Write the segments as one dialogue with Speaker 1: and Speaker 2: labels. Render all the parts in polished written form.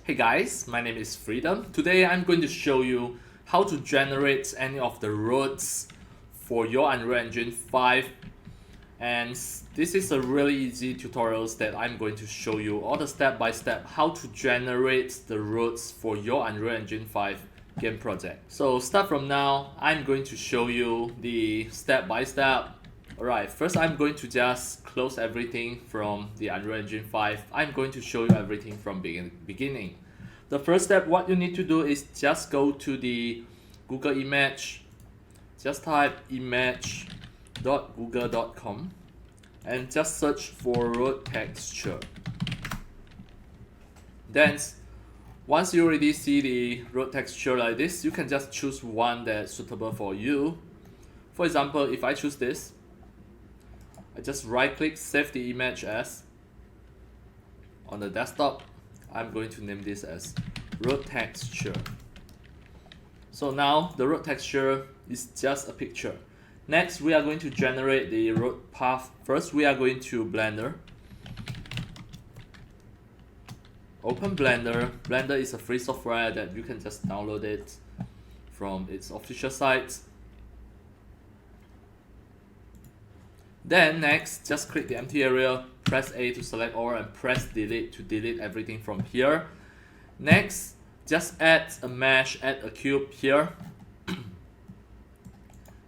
Speaker 1: Hey guys, my name is Freedom. Today I'm going to show you how to generate any of the roads for your Unreal Engine 5, and this is a really easy tutorials that I'm going to show you all the step by step how to generate the roads for your Unreal Engine 5 game project. So start from now, I'm going to show you the step by step. Alright, first I'm going to just close everything from the Unreal Engine 5. I'm going to show you everything from beginning. The first step, what you need to do is just go to the Google image, just type image.google.com and just search for road texture. Then once you already see the road texture like this, you can just choose one that's suitable for you. For example, if I choose this, I just right click, save the image as. On the desktop, I'm going to name this as road texture. So now the road texture is just a picture. Next, we are going to generate the road path. First, we are going to Blender. Open Blender. Blender is a free software that you can just download it from its official site. Then next, just click the empty area, press A to select all, and press delete to delete everything from here. Next, just add a mesh, add a cube here.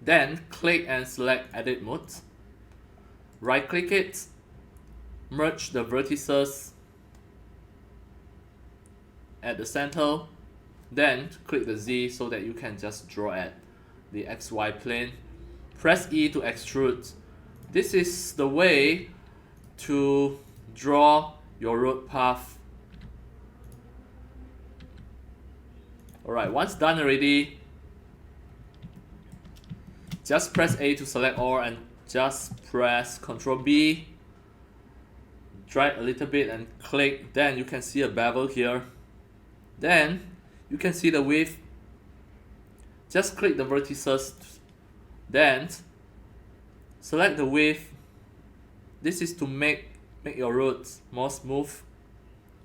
Speaker 1: Then click and select edit mode. Right click it, merge the vertices at the center. Then click the Z so that you can just draw at the XY plane. Press E to extrude. This is the way to draw your road path. Alright, once done already, just press A to select all and just press Ctrl+B, drag a little bit and click. Then you can see a bevel here. Then you can see the width. Just click the vertices, then select the width. This is to make your roads more smooth.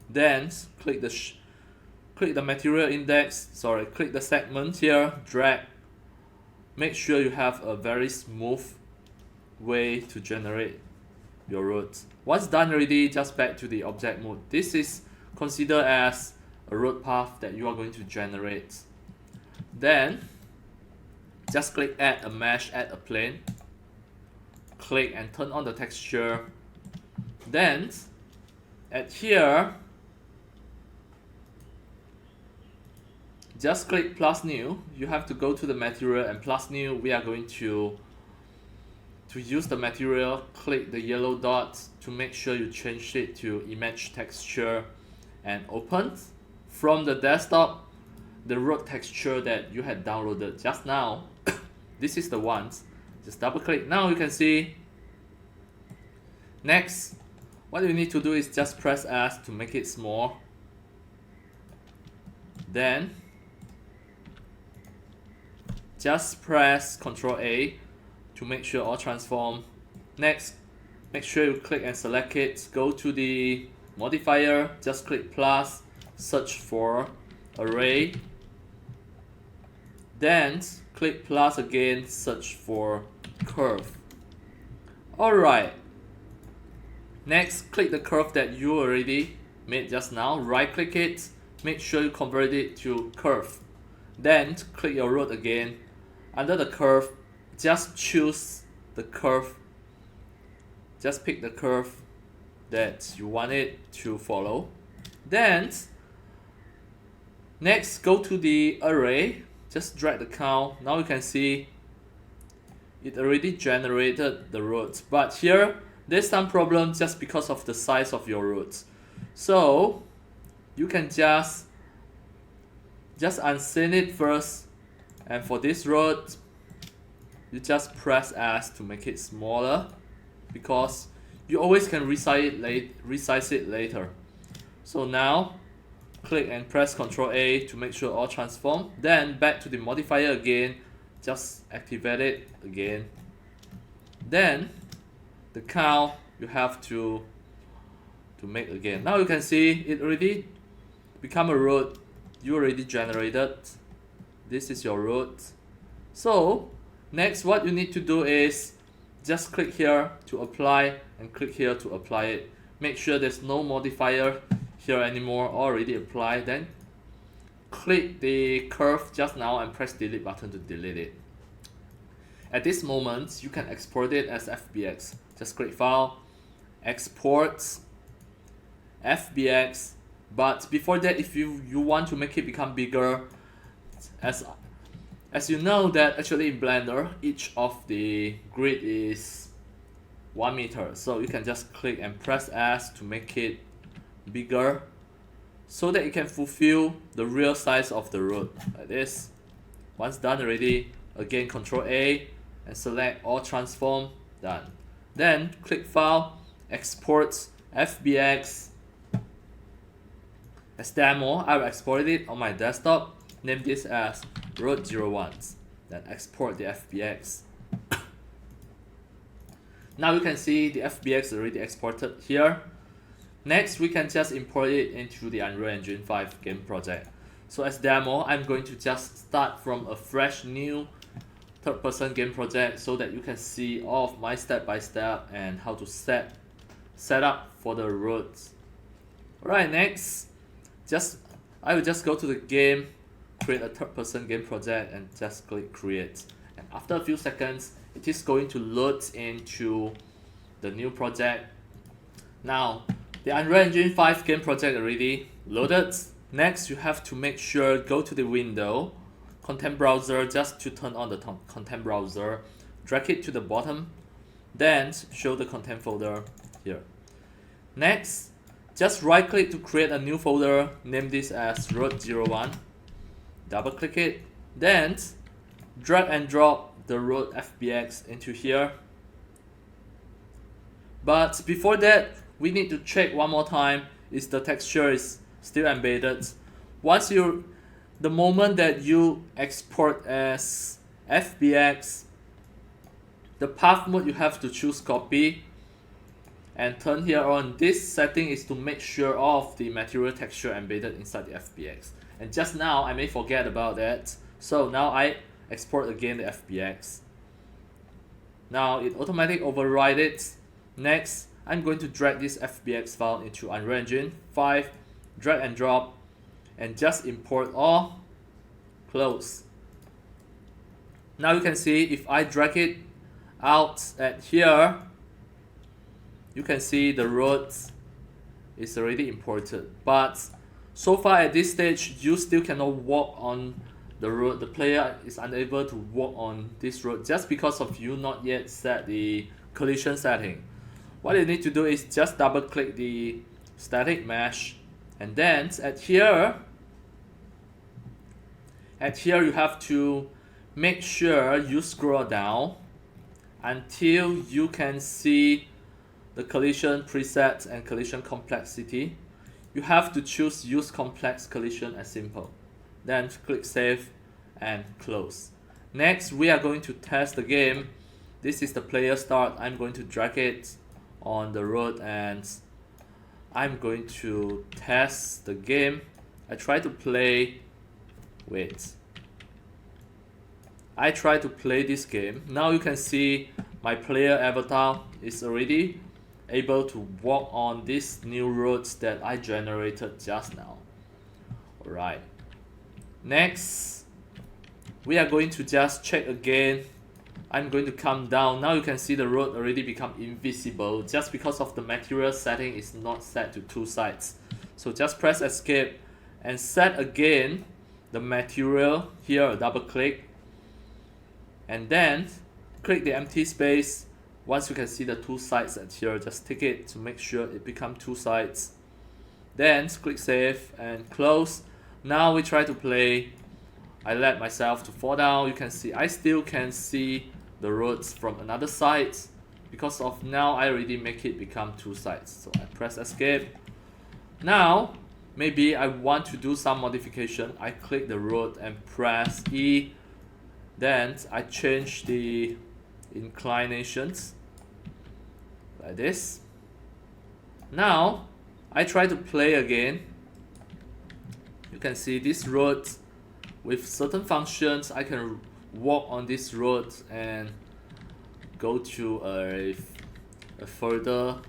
Speaker 1: Then click the material index. Click the segment here. Drag. Make sure you have a very smooth way to generate your roads. Once done already, just back to the object mode. This is considered as a road path that you are going to generate. Then just click add a mesh, add a plane. Click and turn on the texture. Then at here, just click plus new. You have to go to the material and plus new. We are going to use the material. Click the yellow dot to make sure you change it to image texture and open. From the desktop, the road texture that you had downloaded just now, this is the one. Just double click. Now you can see. Next, what you need to do is just press S to make it small. Then just press Ctrl+A to make sure all transform. Next, make sure you click and select it. Go to the modifier, just click plus, search for array. Then click plus again, search for curve. Alright. Next, click the curve that you already made just now. Right click it. Make sure you convert it to curve. Then click your road again. Under the curve, just choose the curve. Just pick the curve that you want it to follow. Then next, go to the array. Just drag the count. Now you can see it already generated the roads. But here, there's some problem just because of the size of your roads. So you can just unseen it first. And for this road, you just press S to make it smaller, because you always can resize it later. So now click and press Ctrl+A to make sure all transform. Then back to the modifier again, just activate it again. Then the count you have to make again. Now you can see it already become a road you already generated. This is your road. So next what you need to do is just click here to apply and click here to apply it. Make sure there's no modifier here anymore, already applied. Then click the curve just now and press delete button to delete it. At this moment you can export it as FBX. Just click file, export FBX. But before that, if you want to make it become bigger, as you know that actually in Blender each of the grid is 1 meter, so you can just click and press S to make it bigger so that it can fulfill the real size of the road like this. Once done already, again Ctrl+A and select all transform, done. Then click file, export FBX as demo. I will export it on my desktop, name this as road 01, then export the FBX. Now you can see the FBX already exported here. Next we can just import it into the Unreal Engine 5 game project. So as demo, I'm going to just start from a fresh new third-person game project so that you can see all of my step-by-step and how to set up for the roads. Alright, next I will just go to the game, create a third-person game project and just click create. And after a few seconds, it is going to load into the new project. Now, the Unreal Engine 5 game project already loaded. Next, you have to make sure go to the window, content browser, just to turn on the content browser, drag it to the bottom, then show the content folder here. Next, just right click to create a new folder, name this as road 01, double click it, then drag and drop the road FBX into here. But before that, we need to check one more time is the texture is still embedded. The moment that you export as FBX, the path mode you have to choose copy and turn here on. This setting is to make sure all of the material texture embedded inside the FBX. And just now I may forget about that, so now I export again the FBX. Now it automatically overrides it. Next, I'm going to drag this FBX file into Unreal Engine 5, drag and drop, and just import all, close. Now you can see if I drag it out at here, you can see the road is already imported. But so far at this stage, you still cannot walk on the road. The player is unable to walk on this road just because of you not yet set the collision setting. What you need to do is just double click the static mesh, and then at here you have to make sure you scroll down until you can see the collision preset and collision complexity. You have to choose use complex collision as simple. Then click save and close. Next, we are going to test the game. This is the player start. I'm going to drag it on the road and I'm going to test the game. I try to play this game. Now you can see my player avatar is already able to walk on these new roads that I generated just now. Alright. Next, we are going to just check again. I'm going to come down. Now you can see the road already become invisible just because of the material setting is not set to 2 sides. So just press escape and set again the material here, double click, and then click the empty space. Once you can see the 2 sides at here, just tick it to make sure it becomes 2 sides. Then click save and close. Now we try to play. I let myself to fall down. You can see I still can see the roads from another side because of now I already make it become 2 sides. So I press escape. Now maybe I want to do some modification. I click the road and press E. Then I change the inclinations like this. Now I try to play again. You can see this road with certain functions. I can walk on this road and go to a further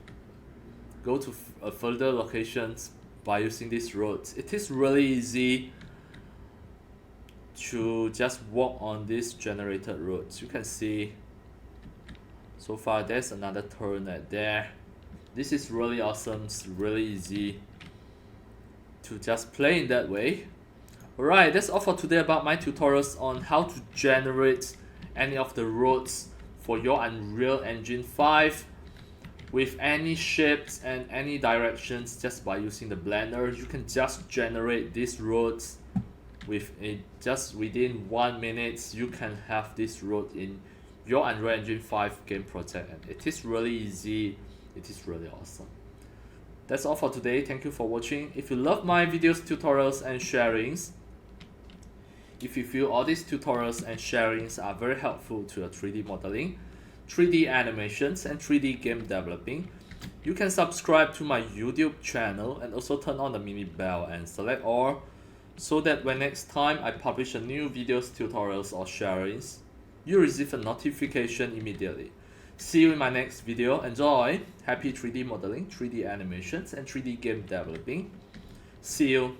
Speaker 1: locations by using this road. It is really easy to just walk on these generated roads. You can see so far there's another turn at there. This is really awesome. It's really easy to just play in that way. Alright, that's all for today about my tutorials on how to generate any of the roads for your Unreal Engine 5 with any shapes and any directions. Just by using the Blender, you can just generate these roads with just within 1 minute. You can have this road in your Unreal Engine 5 game project, and it is really easy. It is really awesome. That's all for today. Thank you for watching. If you love my videos, tutorials and sharings, if you feel all these tutorials and sharings are very helpful to your 3D modeling, 3D animations and 3D game developing, you can subscribe to my YouTube channel and also turn on the mini bell and select all, so that when next time I publish a new videos, tutorials or sharings, you receive a notification immediately. See you in my next video. Enjoy! Happy 3D modeling, 3D animations and 3D game developing. See you!